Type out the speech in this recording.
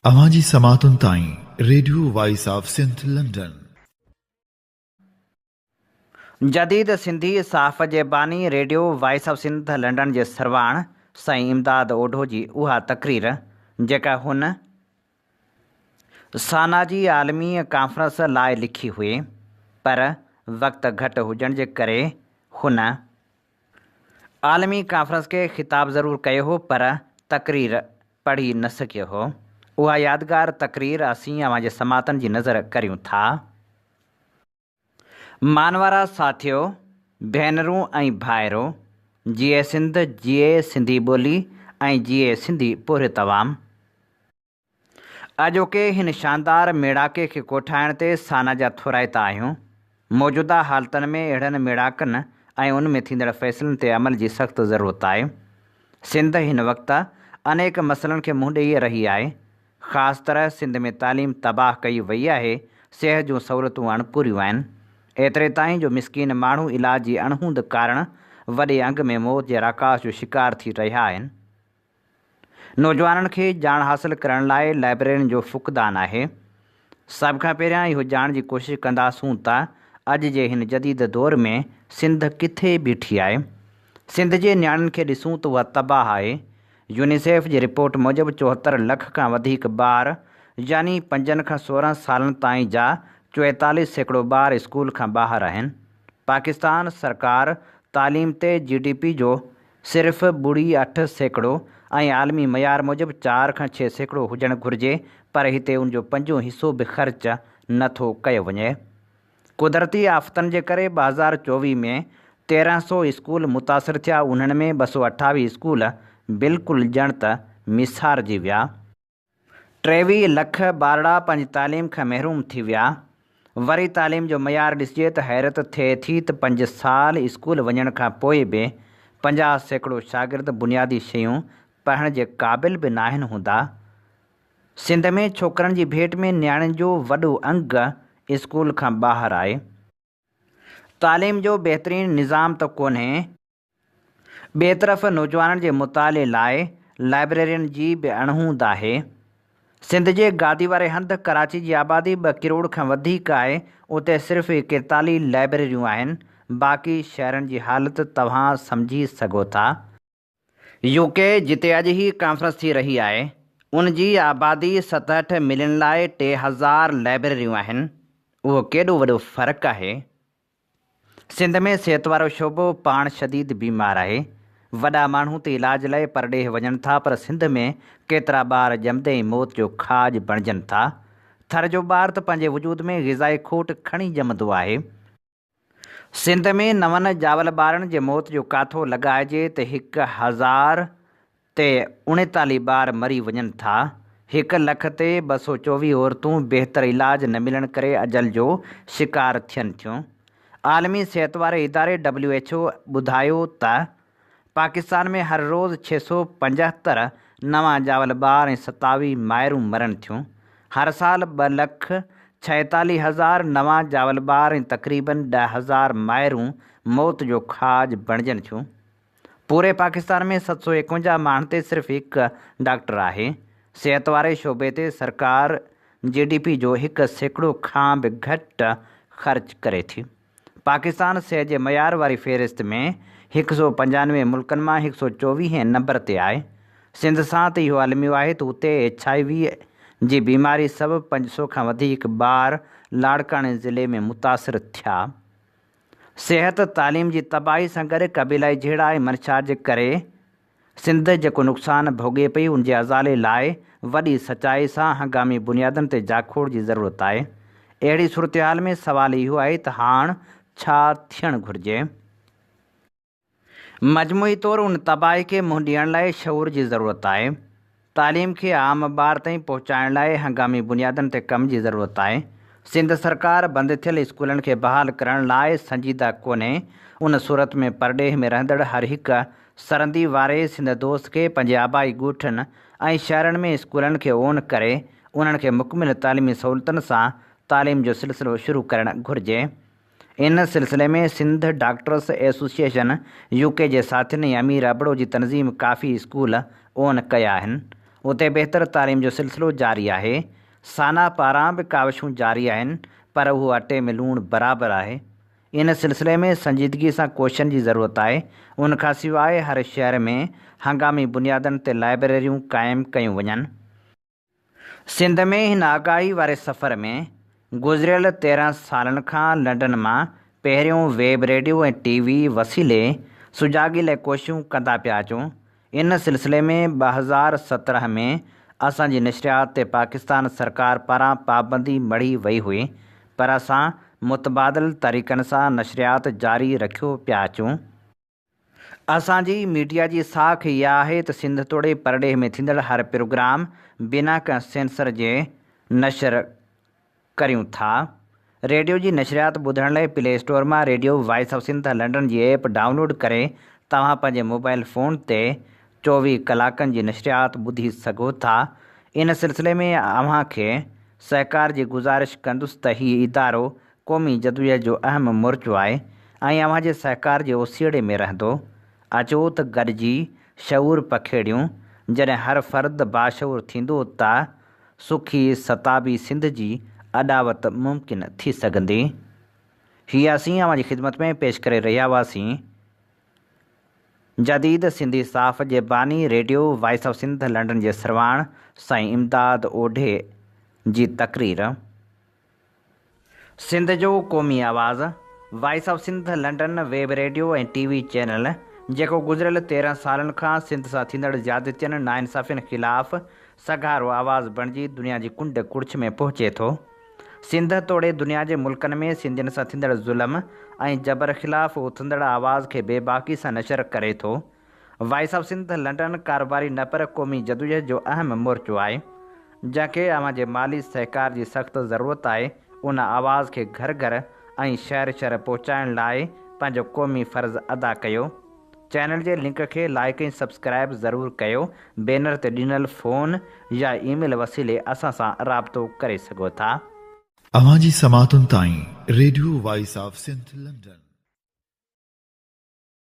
अवांजी समातुन ताईं radio voice of Sindh London. जदीद सिंधी साफ़ जे बानी radio voice of Sindh London जे सरवाण साईं इमदाद ओढो जी उहा तक़रीर जेका हुन सानाजी आलमी कॉन्फ्रेंस लाइ लिखी हुई, पर वक़्तु घटि हुजण जे करे हुन आलमी कॉन्फ्रेंस खे ख़िताबु ज़रूरु कयो हो, पर तक़रीर पढ़ी न सघियो हो। उहा यादगार तक़रीर असीं अवां जे समातनि जी नज़र करियूं था। मानवारा साथियो, भेनरूं ऐं भाइरो, जीए सिंध, जीए सिंधी ॿोली ऐं जीए सिंधी पूरे तवाम। अॼोके हिन शानदार मेड़ाके खे कोठाइण ते साना जा थोराइता आहियूं। मौजूदा हालतुनि में अहिड़नि मेड़ाकनि ऐं उन में थींदड़ फ़ैसिलनि ते अमल जी सख़्तु ज़रूरत आहे। सिंध हिन वक़्तु अनेक मसइलनि खे मुंहुं ॾेई रही आहे। ख़ासि तरह सिंध में तालीम तबाह कई वई आहे, सिहत जूं सहूलियतूं अणपूरियूं आहिनि। एतिरे ताईं जो मिसकीन माण्हू इलाज जी अणहूंद कारण वॾे अंग में मौत जे राकाश जो शिकार थी रहिया आहिनि। नौजवाननि खे ॼाण हासिलु करण लाइ लाइब्रेरियुनि जो फ़ुक़दान आहे। सभ खां पहिरियां इहो ॼाण जी कोशिशि कंदासूं त अॼु जे हिन जदीद दौर में सिंध किथे बीठी आहे। सिंध जे नियाणियुनि खे ॾिसूं त उहा तबाह आहे। यूनिसेफ जी रिपोर्ट मूजिबि 74 लख खां वधीक ॿार, यानी 5 खां 16 सालनि ताईं जा 44% ॿार स्कूल खां ॿाहिरि आहिनि। पाकिस्तान सरकार तालीम ते GDP जो सिर्फ़ु 0.8% ऐं आलमी मयार मूजिबि 4 खां 6% हुजणु घुरिजे, पर हिते उनजो 5 हिसो बि ख़र्च नथो कयो वञे। कुदरती आफ़तनि जे करे 2024 में 1300 स्कूल मुतासिर थिया। उन्हनि में 228 स्कूल बिल्कुलु ॼण त मिसारजी विया। 23 लख ॿारड़ा पंहिंजी तालीम खां महरूम थी विया। वरी तालीम जो मयार ॾिसिजे त हैरत थिए थी त 5 साल स्कूल वञण खां पोइ बि 50% शागिर्द बुनियादी शयूं पढ़ण जे क़ाबिल बि न आहिनि हूंदा। सिंध में छोकरनि जी भेट में नियाणियुनि जो वॾो अंग स्कूल खां ॿाहिरि आहे। तालीम जो बहितरीनु निज़ाम त कोन्हे, ॿिए तरफ़ नौजवाननि जे मुताले लाइ लाइब्रेरियुनि जी बि अणहूंद आहे। सिंध जे गादी वारे हंधि कराची जी आबादी 2 करोड़ खां वधीक आहे। उते सिर्फ़ु 41 लाइब्रेरियूं आहिनि। बाक़ी शहरनि जी हालति तव्हां सम्झी सघो था। UK जिते अॼु ही कॉन्फ्रेंस थी रही आहे, उन जी आबादी 67 मिलियन लाइ 3000 लाइब्रेरियूं आहिनि। उहो केॾो वॾो फ़र्क़ु आहे। सिंध में सिहत वारो शोबो पाण शदीद बीमार आहे। वॾा माण्हू त इलाज लाइ परॾेह वञनि था, पर सिंध में केतिरा ॿार ॼमंदे ई मौत जो खाज बणिजनि था। थर जो ॿार त पंहिंजे वजूद में ग़िज़ाई खोट खणी ॼमंदो आहे। सिंध में 9 ॼावल ॿारनि जे मौत जो काथो लॻाइजे त 1000 ते 39 ॿार मरी वञनि था। 1 लख ते 224 औरतूं बहितर इलाज न मिलण करे अजल जो शिकार थियनि थियूं। आलमी सिहत वारे इदारे WHO ॿुधायो त पाकिस्तान में हर रोज़ 675 नवां ॼावल ॿार ऐं 27 माइरूं मरनि थियूं। हर साल 2,46,000 नवां ॼावल ॿार ऐं तक़रीबन 10,000 माइरूं मौत जो खाज बणिजनि थियूं। पूरे पाकिस्तान में 751 माण्हुनि ते सिर्फ़ु 1 डॉक्टर आहे। सिहत वारे शोबे ते सरकार GDP जो 1% खां बि घटि ख़र्च करे थी। पाकिस्तान सिहत जे मयार वारी फ़हिरिस्त में 195 मुल्कनि मां 124 नंबर ते आहे। सिंध सां त इहो आलमियो आहे त उते HIV जी बीमारी सबबि 500 खां वधीक ॿार लाड़काणे ज़िले में मुतासिर थिया। सिहत तालीम जी तबाही सां गॾु क़बीलाई जहिड़ा ऐं मंशा जे करे सिंध जेको नुक़सानु भोॻे पई, उनजे अज़ाले लाइ वॾी सचाई सां हंगामी बुनियादनि ते जाखोड़ जी ज़रूरत आहे। अहिड़ी सूरत हाल में सवाल इहो आहे त हाणे छा थियणु घुरिजे। मजमूई तौरु उन तबाही खे मुंहुं ॾियण लाइ शऊर जी ज़रूरत आहे। तालीम खे आम ॿार ताईं पहुचाइण लाइ हंगामी बुनियादनि ते कम जी ज़रूरत आहे। सिंध सरकार बंदि थियल स्कूलनि खे बहाल करण लाइ संजीदा कोन्हे। उन सूरत में परॾेह में रहंदड़ हर हिकु सरहदी वारे सिंध दोस्त खे पंहिंजे आबाई ॻोठनि ऐं शहरनि में स्कूलनि खे ओन करे उन्हनि खे मुकमिल तालीमी सहूलियतुनि सां तालीम जो सिलसिलो शुरू करणु घुरिजे। इन सिलसिले में सिंध डॉक्टर्स एसोसिएशन UK जे साथियुनि ऐं अमीर अबड़ो जी तनज़ीम काफ़ी स्कूल ओन कया आहिनि। उते बहितर तालीम जो सिलसिलो जारी आहे। साना पारां बि काविशूं जारी आहिनि, पर उहो अटे में लूणु बराबरि आहे। इन सिलसिले में संजीदगी सां कोशिशनि जी ज़रूरत आहे। उन खां सवाइ हर शहर में हंगामी बुनियादनि ते लाइब्रेरियूं क़ाइमु कयूं वञनि। सिंध में हिन आगाही वारे सफ़र में गुज़िरियल 13 सालनि खां लंडन मां पहिरियों वेब रेडियो ऐं TV वसीले सुजाॻी लाइ कोशिशूं कंदा पिया अचूं। इन सिलसिले में 2017 में असांजी नशरियात ते पाकिस्तान सरकार पारां पाबंदी मढ़ी वई हुई, पर असां मुतबादिल तरीक़नि सां नशरियात जारी रखियो पिया अचूं। असांजी मीडिया जी साख इहा आहे त सिंध तोड़े परॾेह में थींदड़ हर प्रोग्राम बिना कंहिं सेंसर जे नशर करियूं था। रेडियो जी नशरियात ॿुधण लाइ प्ले स्टोर मां radio voice of Sindh London जी ऐप डाउनलोड करे तव्हां पंहिंजे मोबाइल फ़ोन ते 24 कलाकनि जी नशरियात ॿुधी सघो था। इन सिलसिले में अव्हां खे सहकार जी गुज़ारिश कंदुसि त हीउ इदारो क़ौमी जदोजहद जो अहम मोर्चो आहे ऐं अव्हां जे सहकार जे ओसीड़े में रहंदो। अचो त गॾिजी शऊर पखेड़ियूं। जॾहिं हर फ़र्द बाशऊर थींदो त सुखी सताबी सिंध जी अॾावत मुमकिन थी सघंदी। हीअ असीं अव्हां जी ख़िदमत में पेश करे रहिया हुआसीं जदीद सिंधी साफ़ जे बानी radio voice of Sindh London जे सरवाण साईं इमदाद ओढे जी तक़रीर। सिंध जो क़ौमी आवाज़ voice of Sindh London web radio ऐं TV चैनल जेको गुज़िरियल 13 सालनि खां सिंध सां थींदड़ ज़्यादतियुनि नाइंसाफ़ियुनि ख़िलाफ़ सघारो आवाज़ बणिजी दुनिया जी कुंड कुड़िछ में पहुचे थो। सिंध तोड़े दुनिया जे मुल्कनि में सिंधियुनि सां थींदड़ ज़ुल्म ऐं जबर ख़िलाफ़ उथंदड़ आवाज़ खे बेबाकी सां नशर करे थो। वॉइस ऑफ सिंध लंडन कारोबारी न पर क़ौमी जदोजहद जो अहम मोर्चो आहे, जंहिंखे अव्हां जे माली सहकार जी सख़्तु ज़रूरत आहे। उन आवाज़ खे घर घर ऐं शहर शहर पहुचाइण लाइ पंहिंजो क़ौमी फ़र्ज़ु अदा कयो। चैनल जे लिंक खे लाइक ऐं सब्सक्राइब ज़रूरु कयो। बैनर ते ॾिनल फ़ोन या ईमेल वसीले असां सां राबितो करे सघो था। अवां जी समातुनि ताईं radio voice of Sindh London.